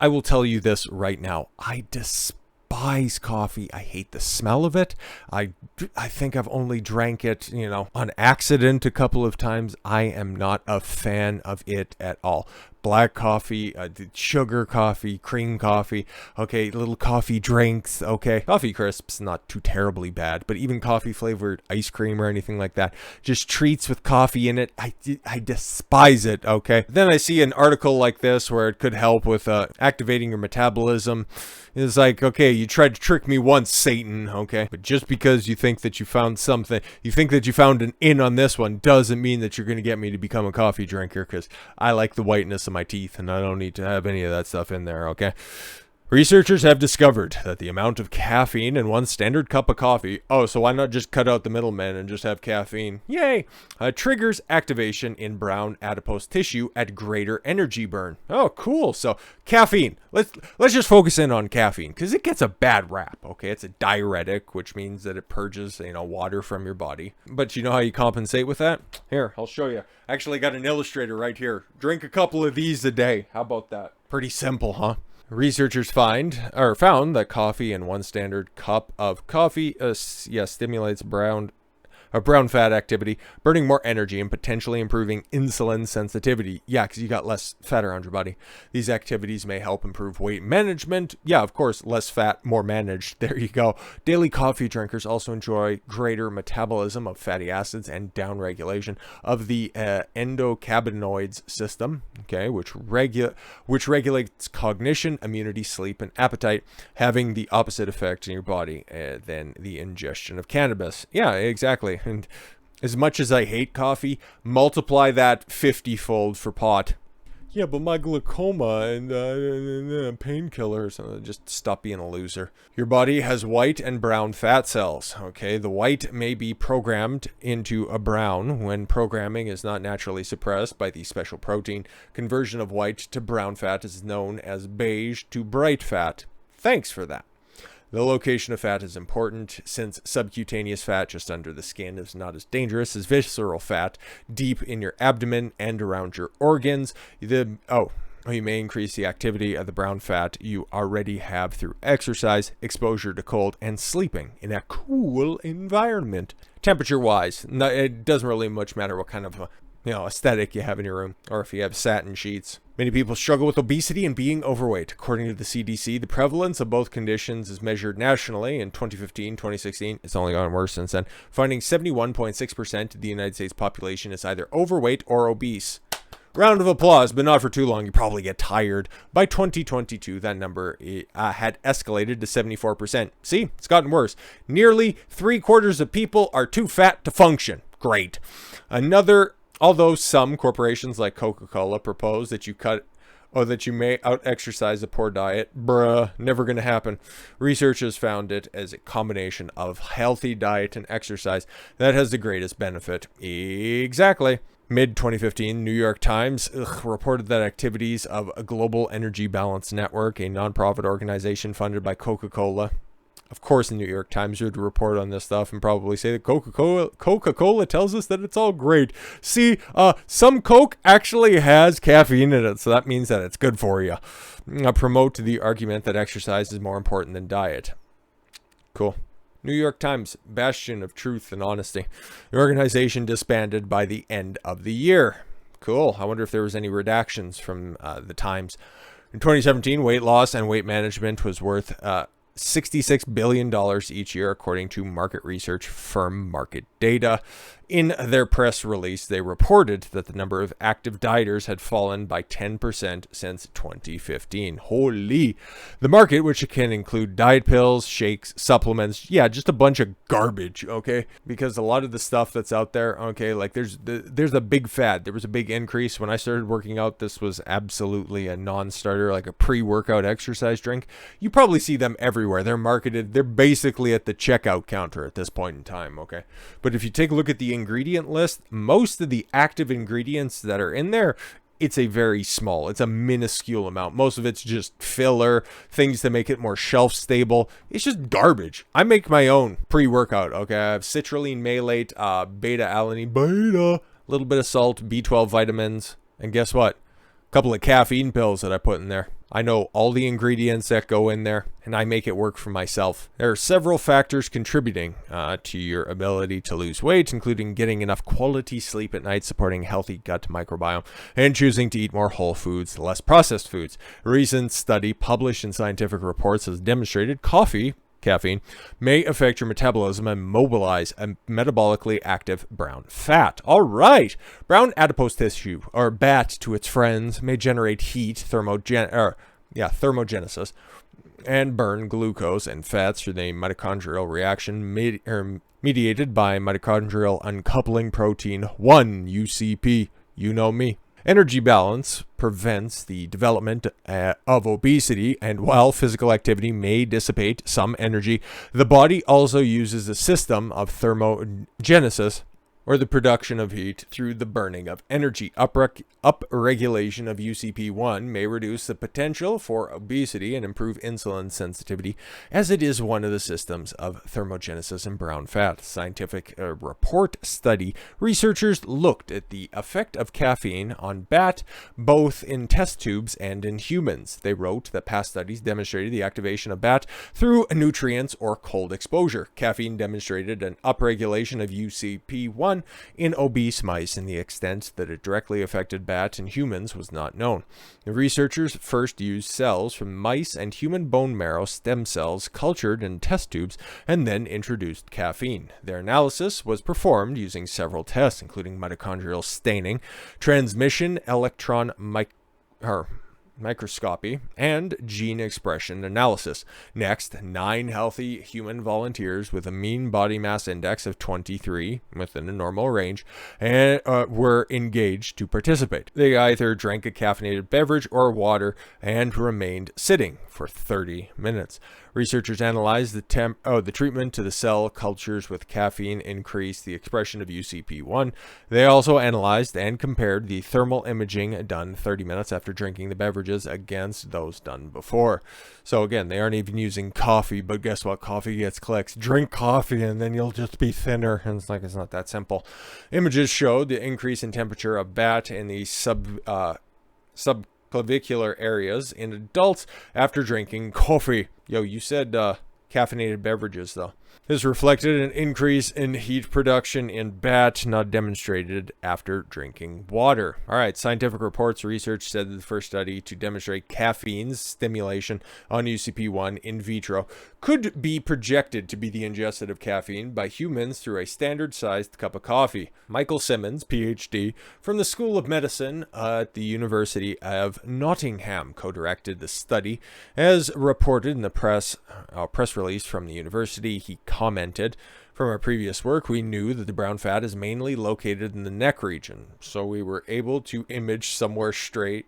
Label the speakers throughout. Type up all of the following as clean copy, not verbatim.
Speaker 1: I will tell you this right now. I despise coffee. I hate the smell of it. I think I've only drank it, on accident a couple of times. I am not a fan of it at all. Black coffee, sugar coffee, cream coffee, okay, little coffee drinks, okay. Coffee crisps, not too terribly bad, but even coffee flavored ice cream or anything like that, just treats with coffee in it, I despise it, okay. Then I see an article like this where it could help with activating your metabolism. It's like, okay, you tried to trick me once, Satan, okay? But just because you think that you found something, you think that you found an in on this one, doesn't mean that you're going to get me to become a coffee drinker, because I like the whiteness of my teeth, and I don't need to have any of that stuff in there, okay? Researchers have discovered that the amount of caffeine in one standard cup of coffee, so why not just cut out the middleman and just have caffeine? Yay! Triggers activation in brown adipose tissue at greater energy burn. Oh, cool. So caffeine. Let's just focus in on caffeine, because it gets a bad rap, okay? It's a diuretic, which means that it purges, water from your body. But you know how you compensate with that? Here, I'll show you. I actually got an illustrator right here. Drink a couple of these a day. How about that? Pretty simple, huh? Researchers found that coffee in one standard cup of coffee stimulates brown fat activity, burning more energy and potentially improving insulin sensitivity. Yeah, because you got less fat around your body. These activities may help improve weight management. Yeah, of course, less fat, more managed. There you go. Daily coffee drinkers also enjoy greater metabolism of fatty acids and downregulation of the endocannabinoids system, okay, which regulates cognition, immunity, sleep, and appetite, having the opposite effect in your body than the ingestion of cannabis. Yeah, exactly. And as much as I hate coffee, multiply that 50-fold for pot. Yeah, but my glaucoma and painkillers, just stop being a loser. Your body has white and brown fat cells, okay? The white may be programmed into a brown when programming is not naturally suppressed by the special protein. Conversion of white to brown fat is known as beige to bright fat. Thanks for that. The location of fat is important, since subcutaneous fat just under the skin is not as dangerous as visceral fat deep in your abdomen and around your organs. You may increase the activity of the brown fat you already have through exercise, exposure to cold, and sleeping in a cool environment. Temperature-wise, it doesn't really much matter what kind of aesthetic you have in your room, or if you have satin sheets. Many people struggle with obesity and being overweight. According to the CDC, the prevalence of both conditions is measured nationally in 2015, 2016. It's only gotten worse since then. Finding 71.6% of the United States population is either overweight or obese. Round of applause, but not for too long. You probably get tired. By 2022, that number had escalated to 74%. See, it's gotten worse. Nearly 3/4 of people are too fat to function. Great. Although some corporations like Coca-Cola propose that you may out-exercise a poor diet, never going to happen. Researchers found it as a combination of healthy diet and exercise that has the greatest benefit. Exactly. Mid-2015, New York Times reported that activities of a Global Energy Balance Network, a nonprofit organization funded by Coca-Cola. Of course, the New York Times would report on this stuff and probably say that Coca-Cola tells us that it's all great. See, some Coke actually has caffeine in it, so that means that it's good for you. Promote the argument that exercise is more important than diet. Cool. New York Times, bastion of truth and honesty. The organization disbanded by the end of the year. Cool. I wonder if there was any redactions from the Times. In 2017, weight loss and weight management was worth $66 billion each year, according to market research firm Market Data. In their press release, they reported that the number of active dieters had fallen by 10% since 2015. Holy! The market, which can include diet pills, shakes, supplements, just a bunch of garbage, okay? Because a lot of the stuff that's out there, okay, like there's a big fad. There was a big increase. When I started working out, this was absolutely a non-starter, like a pre-workout exercise drink. You probably see them everywhere. They're marketed. They're basically at the checkout counter at this point in time, okay? But if you take a look at the ingredient list, most of the active ingredients that are in there, it's a minuscule amount. Most of it's just filler, things to make it more shelf stable. It's just garbage. I make my own pre-workout, okay? I have citrulline, malate, beta-alanine, a little bit of salt, B12 vitamins, and guess what? Couple of caffeine pills that I put in there. I know all the ingredients that go in there, and I make it work for myself. There are several factors contributing to your ability to lose weight, including getting enough quality sleep at night, supporting healthy gut microbiome, and choosing to eat more whole foods, less processed foods. A recent study published in Scientific Reports has demonstrated caffeine may affect your metabolism and mobilize a metabolically active brown fat. All right. Brown adipose tissue, or BAT to its friends, may generate heat, thermogenesis, and burn glucose and fats through the mitochondrial reaction mediated by mitochondrial uncoupling protein 1, UCP. You know me. Energy balance prevents the development of obesity, and while physical activity may dissipate some energy, the body also uses a system of thermogenesis, or the production of heat through the burning of energy. Upregulation of UCP1 may reduce the potential for obesity and improve insulin sensitivity, as it is one of the systems of thermogenesis in brown fat. Scientific report study. Researchers looked at the effect of caffeine on BAT, both in test tubes and in humans. They wrote that past studies demonstrated the activation of BAT through nutrients or cold exposure. Caffeine demonstrated an upregulation of UCP1 in obese mice, and the extent that it directly affected BAT in humans was not known. The researchers first used cells from mice and human bone marrow stem cells cultured in test tubes and then introduced caffeine. Their analysis was performed using several tests, including mitochondrial staining, transmission electron microscopy, and gene expression analysis. Next, 9 healthy human volunteers with a mean body mass index of 23 within a normal range and were engaged to participate. They either drank a caffeinated beverage or water and remained sitting for 30 minutes. Researchers analyzed the treatment to the cell cultures with caffeine increased the expression of UCP1. They also analyzed and compared the thermal imaging done 30 minutes after drinking the beverages against those done before. So again, they aren't even using coffee, but guess what? Coffee gets clicks. Drink coffee and then you'll just be thinner. And it's not that simple. Images showed the increase in temperature of BAT in the subclavicular areas in adults after drinking coffee. Yo, you said caffeinated beverages, though. This reflected an increase in heat production in BAT, not demonstrated after drinking water. All right, Scientific Reports research said that the first study to demonstrate caffeine's stimulation on UCP1 in vitro could be projected to be the ingestion of caffeine by humans through a standard-sized cup of coffee. Michael Simmons, PhD, from the School of Medicine at the University of Nottingham, co-directed the study. As reported in the press release from the university, he commented, "From our previous work, we knew that the brown fat is mainly located in the neck region, so we were able to image someone straight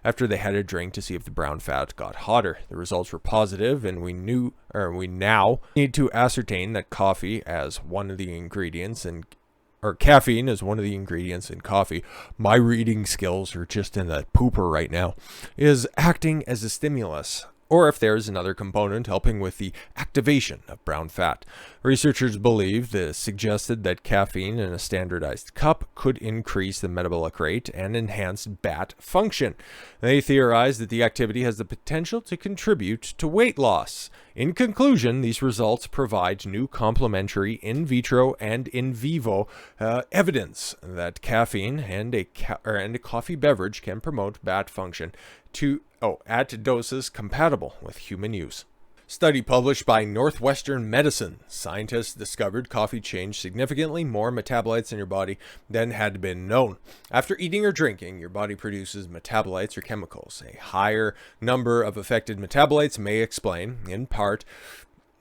Speaker 1: after they had a drink to see if the brown fat got hotter. The results were positive, and we now need to ascertain that caffeine as one of the ingredients in coffee. My reading skills are just in the pooper right now. Is acting as a stimulus, or if there is another component helping with the activation of brown fat. Researchers believe this suggested that caffeine in a standardized cup could increase the metabolic rate and enhance BAT function. They theorized that the activity has the potential to contribute to weight loss. In conclusion, these results provide new complementary in vitro and in vivo evidence that caffeine and a coffee beverage can promote BAT function at doses compatible with human use. Study published by Northwestern Medicine. Scientists discovered coffee changed significantly more metabolites in your body than had been known. After eating or drinking, your body produces metabolites or chemicals. A higher number of affected metabolites may explain, in part,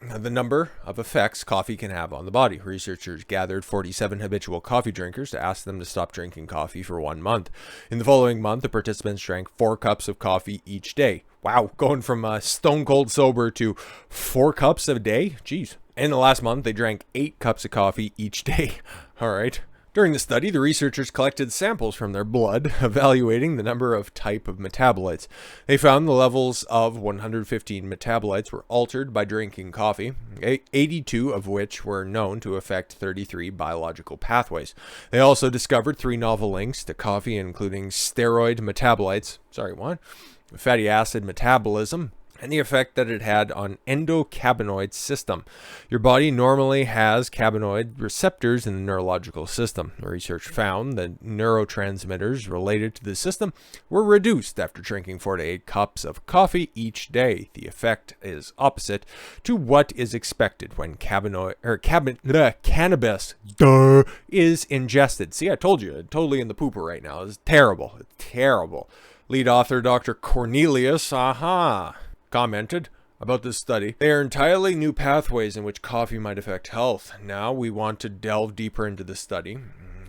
Speaker 1: the number of effects coffee can have on the body. Researchers gathered 47 habitual coffee drinkers to ask them to stop drinking coffee for 1 month. In the following month, the participants drank 4 cups of coffee each day. Wow, going from stone cold sober to 4 cups a day? Jeez. In the last month, they drank 8 cups of coffee each day. All right. During the study, the researchers collected samples from their blood, evaluating the number of type of metabolites. They found the levels of 115 metabolites were altered by drinking coffee, 82 of which were known to affect 33 biological pathways. They also discovered 3 novel links to coffee, including steroid metabolites, fatty acid metabolism, and the effect that it had on endocannabinoid system. Your body normally has cannabinoid receptors in the neurological system. The research found that neurotransmitters related to the system were reduced after drinking 4 to 8 cups of coffee each day. The effect is opposite to what is expected when cannabis is ingested. See, I told you, I'm totally in the pooper right now. It's terrible. It's terrible. Lead author Dr. Cornelius, commented about this study. They are entirely new pathways in which coffee might affect health. Now we want to delve deeper into the study,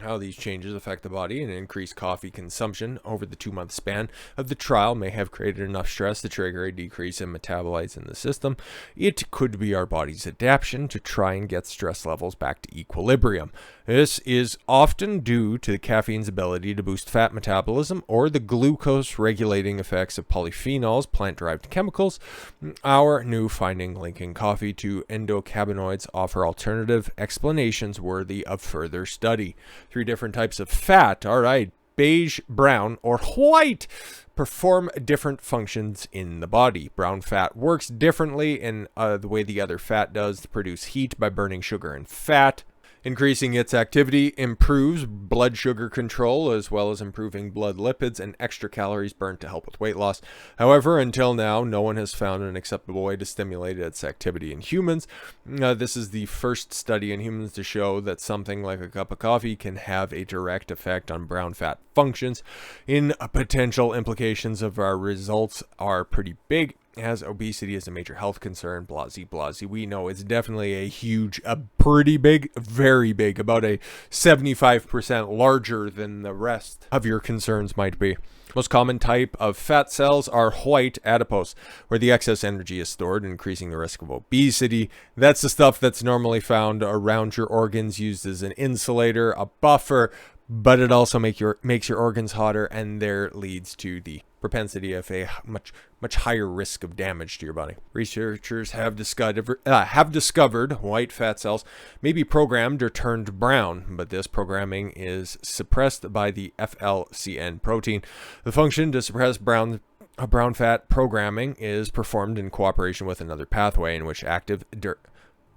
Speaker 1: how these changes affect the body, and increased coffee consumption over the 2-month span of the trial may have created enough stress to trigger a decrease in metabolites in the system. It could be our body's adaptation to try and get stress levels back to equilibrium. This is often due to the caffeine's ability to boost fat metabolism or the glucose regulating effects of polyphenols, plant-derived chemicals. Our new finding linking coffee to endocannabinoids offer alternative explanations worthy of further study. 3 different types of fat, all right, beige, brown, or white, perform different functions in the body. Brown fat works differently in the way the other fat does to produce heat by burning sugar and fat. Increasing its activity improves blood sugar control as well as improving blood lipids and extra calories burned to help with weight loss. However, until now, no one has found an acceptable way to stimulate its activity in humans. This is the first study in humans to show that something like a cup of coffee can have a direct effect on brown fat functions. Potential implications of our results are pretty big, as obesity is a major health concern, blasey. We know it's definitely pretty big, very big, about a 75% larger than the rest of your concerns might be. Most common type of fat cells are white adipose, where the excess energy is stored, increasing the risk of obesity. That's the stuff that's normally found around your organs, used as an insulator, a buffer, but it also makes your organs hotter, and there leads to the propensity of a much higher risk of damage to your body. Researchers have discovered white fat cells may be programmed or turned brown, but this programming is suppressed by the FLCN protein. The function to suppress brown fat programming is performed in cooperation with another pathway in which active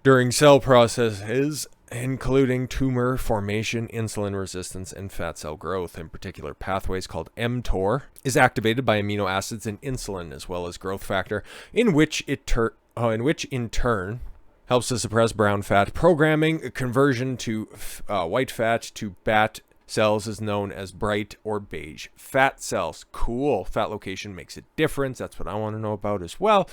Speaker 1: during cell processes, including tumor formation, insulin resistance, and fat cell growth. In particular, pathways called mTOR is activated by amino acids and insulin, as well as growth factor, in which in turn helps to suppress brown fat programming. Conversion to white fat to fat cells is known as bright or beige fat cells. Cool. Fat location makes a difference. That's what I want to know about as well.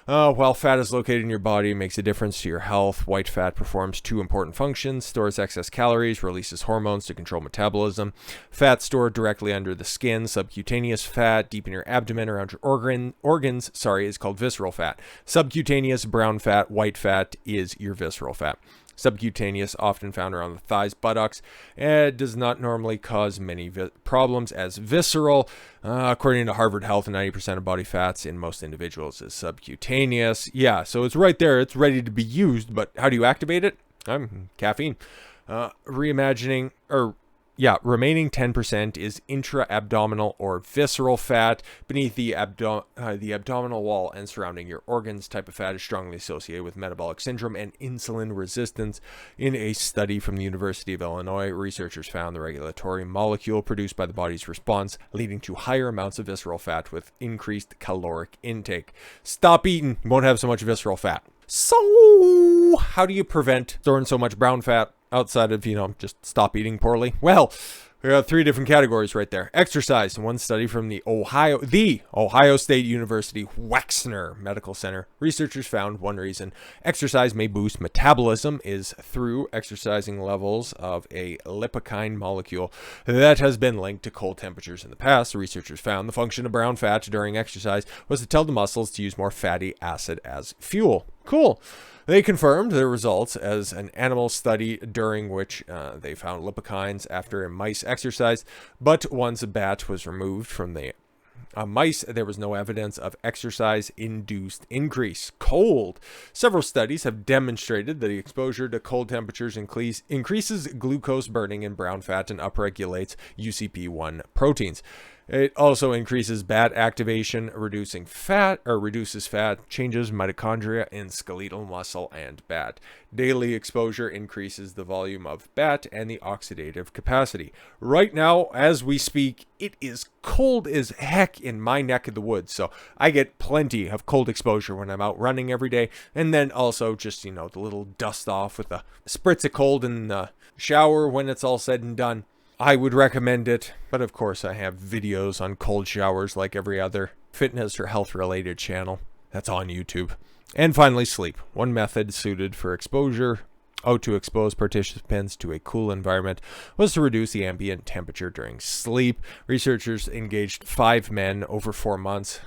Speaker 1: While fat is located in your body, it makes a difference to your health. White fat performs 2 important functions: stores excess calories, releases hormones to control metabolism. Fat stored directly under the skin, subcutaneous fat deep in your abdomen around your organs, is called visceral fat. Subcutaneous brown fat, white fat is your visceral fat. Subcutaneous, often found around the thighs, buttocks, does not normally cause many problems as visceral. According to Harvard Health, 90% of body fats in most individuals is subcutaneous. Yeah, so it's right there. It's ready to be used, but how do you activate it? Caffeine. Remaining 10% is intra-abdominal or visceral fat beneath the abdominal wall and surrounding your organs. Type of fat is strongly associated with metabolic syndrome and insulin resistance. In a study from the University of Illinois, researchers found the regulatory molecule produced by the body's response, leading to higher amounts of visceral fat with increased caloric intake. Stop eating, you won't have so much visceral fat. So, how do you prevent storing so much brown fat outside of, just stop eating poorly? Well, we got 3 different categories right there. Exercise. One study from the Ohio State University Wexner Medical Center. Researchers found one reason exercise may boost metabolism is through exercising levels of a lipokine molecule that has been linked to cold temperatures in the past. The researchers found the function of brown fat during exercise was to tell the muscles to use more fatty acid as fuel. Cool. They confirmed their results as an animal study during which they found lipokines after mice exercised, but once a bat was removed from the mice, there was no evidence of exercise-induced increase. Cold. Several studies have demonstrated that the exposure to cold temperatures increases glucose burning in brown fat and upregulates UCP1 proteins. It also increases BAT activation, reduces fat, changes mitochondria in skeletal muscle and BAT. Daily exposure increases the volume of BAT and the oxidative capacity. Right now, as we speak, it is cold as heck in my neck of the woods, so I get plenty of cold exposure when I'm out running every day, and then also just, the little dust off with a spritz of cold in the shower when it's all said and done. I would recommend it, but of course I have videos on cold showers like every other fitness or health related channel. That's on YouTube. And finally, sleep. One method suited for exposure, to expose participants to a cool environment, was to reduce the ambient temperature during sleep. Researchers engaged 5 men over 4 months.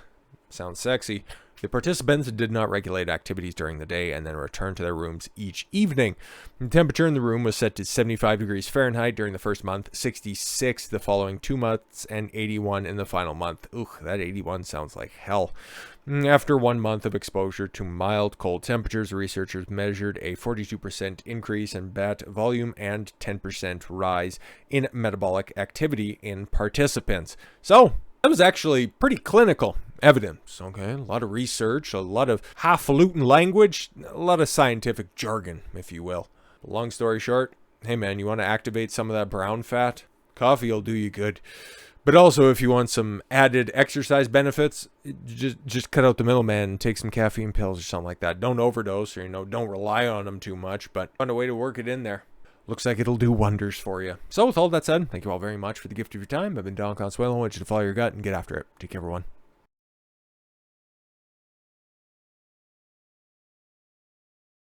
Speaker 1: Sounds sexy. The participants did not regulate activities during the day and then returned to their rooms each evening. The temperature in the room was set to 75 degrees Fahrenheit during the first month, 66 the following 2 months, and 81 in the final month. That 81 sounds like hell. After 1 month of exposure to mild cold temperatures, researchers measured a 42% increase in BAT volume and 10% rise in metabolic activity in participants. So, that was actually pretty clinical evidence, okay? A lot of research, a lot of highfalutin language, a lot of scientific jargon, if you will. Long story short, hey man, you want to activate some of that brown fat? Coffee will do you good. But also, if you want some added exercise benefits, just cut out the middleman and take some caffeine pills or something like that. Don't overdose or, don't rely on them too much, but find a way to work it in there. Looks like it'll do wonders for you. So with all that said, thank you all very much for the gift of your time. I've been Don Consuelo. I want you to follow your gut and get after it. Take care, everyone.